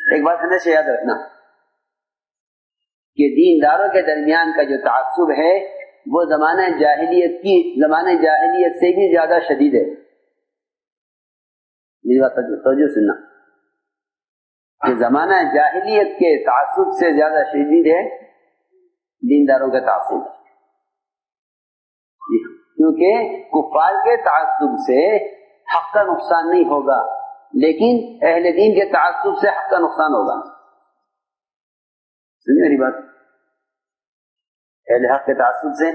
ایک بات ہمیشہ یاد رکھنا کہ دینداروں کے درمیان کا جو تعصب ہے وہ زمانہ جاہلیت سے بھی زیادہ شدید ہے. میری بات توجہ سننا کہ زمانہ جاہلیت کے تعصب سے زیادہ شدید ہے دینداروں کا تعصب. کیونکہ کفار کے تعصب سے حق کا نقصان نہیں ہوگا لیکن اہل دین کے تعصب سے حق کا نقصان ہوگا. سنیے میری بات, اہل حق کے تعصب سے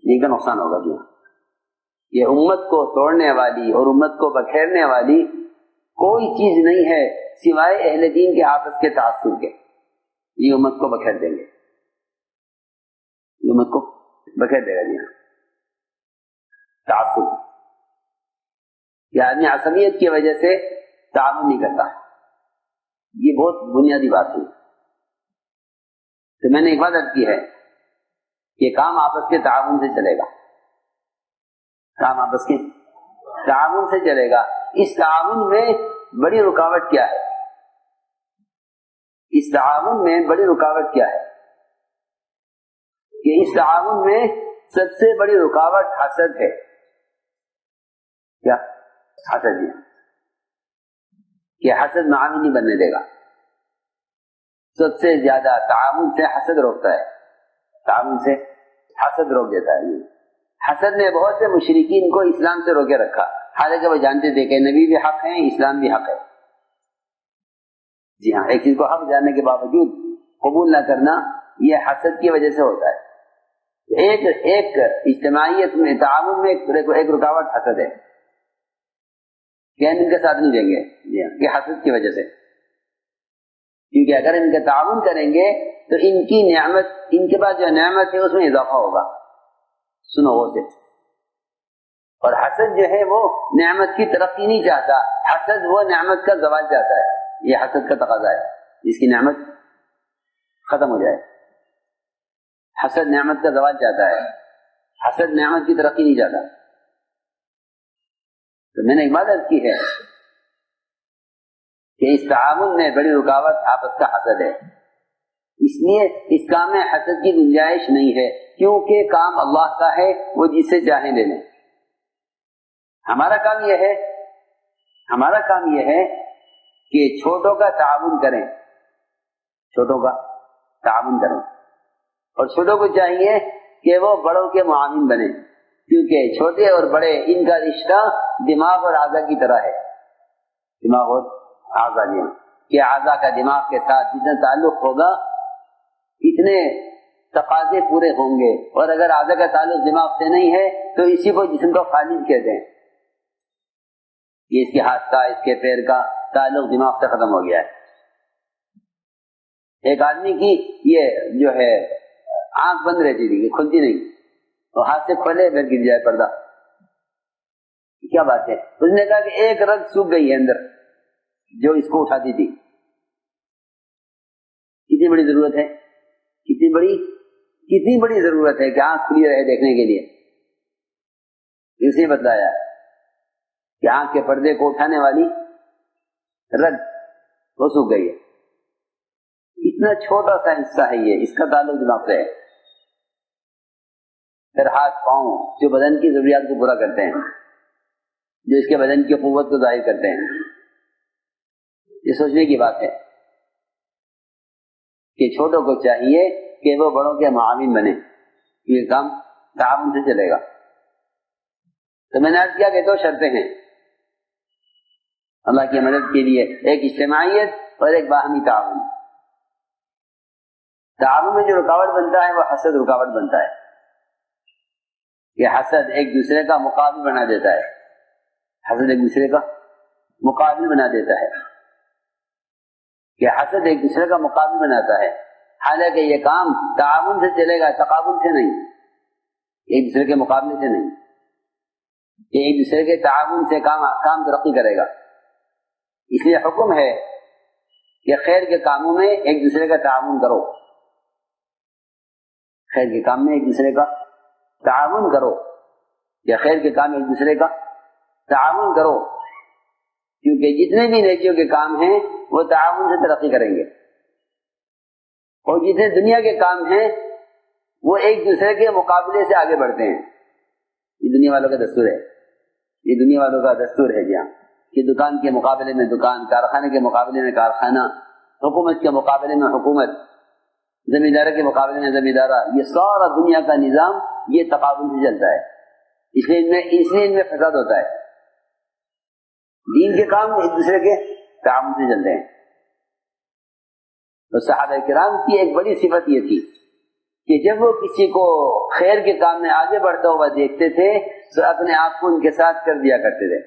دین کا نقصان ہوگا. کیوں؟ یہ امت کو توڑنے والی اور امت کو بکھیرنے والی کوئی چیز نہیں ہے سوائے اہل دین کے آپس کے تعصب کے. یہ امت کو بکھیر دیں گے, یہ امت کو بکھیر دے گا. جی تعصب, یہ آدمی عصبیت کی وجہ سے تعاون نہیں کرتا, یہ بہت بنیادی بات ہے. تو میں نے ایک بات عرض کی ہے کہ کام آپس کے تعاون سے چلے گا, کام آپس کے تعاون سے چلے گا. اس تعاون میں بڑی رکاوٹ کیا ہے؟ اس تعاون میں بڑی رکاوٹ کیا ہے؟ کہ اس تعاون میں سب سے بڑی رکاوٹ حسد ہے. کیا حسد؟ ہے کہ حسد معامل نہیں بننے دے گا. سب سے زیادہ تعاون سے حسد روکتا ہے, تعاون سے حسد روک دیتا ہے. حسد نے بہت سے مشرکین کو اسلام سے روکے رکھا, حالانکہ وہ جانتے تھے کہ نبی بھی حق ہے, اسلام بھی حق ہے. جی ہاں, ایک چیز کو حق جاننے کے باوجود قبول نہ کرنا یہ حسد کی وجہ سے ہوتا ہے. ایک اجتماعیت میں تعاون میں ایک رکاوٹ حسد ہے کہ ہم ان کے ساتھ نہیں دیں گے. جی ہاں, یہ حسد کی وجہ سے, کیونکہ اگر ان کا تعاون کریں گے تو ان کی نعمت, ان کے پاس جو نعمت ہے اس میں اضافہ ہوگا. سنو وہ سے. اور حسد جو ہے وہ نعمت کی ترقی نہیں چاہتا, حسد وہ نعمت کا زوال چاہتا ہے. یہ حسد کا تقاضا ہے, جس کی نعمت ختم ہو جائے. حسد نعمت کا زوال چاہتا ہے, حسد نعمت کی ترقی نہیں چاہتا. تو میں نے ایک بات عرض کی ہے کہ اس تعاون میں بڑی رکاوٹ آپس کا حسد ہے. اس لیے اس کام میں حسد کی گنجائش نہیں ہے, کیونکہ کام اللہ کا ہے, وہ جسے چاہے لے لیں. ہمارا کام یہ ہے کہ چھوٹوں کا تعاون کریں, چھوٹوں کا تعاون کریں, اور چھوٹوں کو چاہیے کہ وہ بڑوں کے معاون بنے, کیونکہ چھوٹے اور بڑے ان کا رشتہ دماغ اور اعضاء کی طرح ہے. دماغ اور اعضاء کہ اعضاء کا دماغ کے ساتھ جتنا تعلق ہوگا اتنے تقاضے پورے ہوں گے, اور اگر اعضاء کا تعلق دماغ سے نہیں ہے تو اسی کو جسم کا خالص کہتے ہیں. یہ اس کے ہاتھ کا, اس کے پیر کا تعلق دماغ سے ختم ہو گیا ہے. ایک آدمی کی یہ جو ہے آنکھ بند رہتی تھی, کھلتی نہیں, تو ہاتھ سے کھولے پھر گر جائے پردہ. کیا بات ہے؟ اس نے کہا کہ ایک رگ سوکھ گئی ہے اندر جو اس کو اٹھاتی تھی. کتنی بڑی ضرورت ہے, کتنی بڑی ضرورت ہے کہ آنکھ کھلی رہے دیکھنے کے لیے. اس نے بتلایا کہ آنکھ کے پردے کو اٹھانے والی رگ وہ سوکھ گئی ہے. اتنا چھوٹا سا حصہ ہے یہ, اس کا تعلق دماغ سے ہے. پھر ہاتھ پاؤں جو بدن کی ضروریات کو پورا کرتے ہیں, جو اس کے بدن کی قوت کو ظاہر کرتے ہیں. یہ سوچنے کی بات ہے کہ چھوٹوں کو چاہیے کہ وہ بڑوں کے معاون بنے, یہ کام تعاون سے چلے گا. تو میں نے عرض کیا کہ دو شرطیں ہیں اللہ کی مدد کے لیے, ایک اجتماعیت اور ایک باہمی تعاون. تعاون میں جو رکاوٹ بنتا ہے وہ حسد رکاوٹ بنتا ہے. یہ حسد ایک دوسرے کا مقابل بنا دیتا ہے, حسد ایک دوسرے کا مقابل بنا دیتا ہے. یہ حسد ایک دوسرے کا مقابل بناتا ہے, حالانکہ یہ کام تعاون سے چلے گا, تقابل سے نہیں, ایک دوسرے کے مقابلے سے نہیں. یہ ایک دوسرے کے تعاون سے کام ترقی کرے گا. اس لیے حکم ہے کہ خیر کے کاموں میں ایک دوسرے کا تعاون کرو, خیر کے کام میں ایک دوسرے کا تعاون کرو, یا خیر کے کام ایک دوسرے کا تعاون کرو, کیونکہ جتنے بھی نیکیوں کے کام ہیں وہ تعاون سے ترقی کریں گے، اور جتنے دنیا کے کام ہیں وہ ایک دوسرے کے مقابلے سے آگے بڑھتے ہیں۔ یہ دنیا والوں کا دستور ہے، یہ دنیا والوں کا دستور ہے جہاں کہ دکان کے مقابلے میں دکان، کارخانے کے مقابلے میں کارخانہ، حکومت کے مقابلے میں حکومت، زمیندار کے مقابلے میں زمیندارہ، یہ سارا دنیا کا نظام یہ تقابل سے چلتا ہے، اس لیے ان میں فساد ہوتا ہے۔ دین کے کام ایک دوسرے کے تعاون سے چلتے ہیں۔ تو صحابہ کرام کی ایک بڑی صفت یہ تھی کہ جب وہ کسی کو خیر کے کام میں آگے بڑھتا ہوا دیکھتے تھے تو اپنے آپ کو ان کے ساتھ کر دیا کرتے تھے۔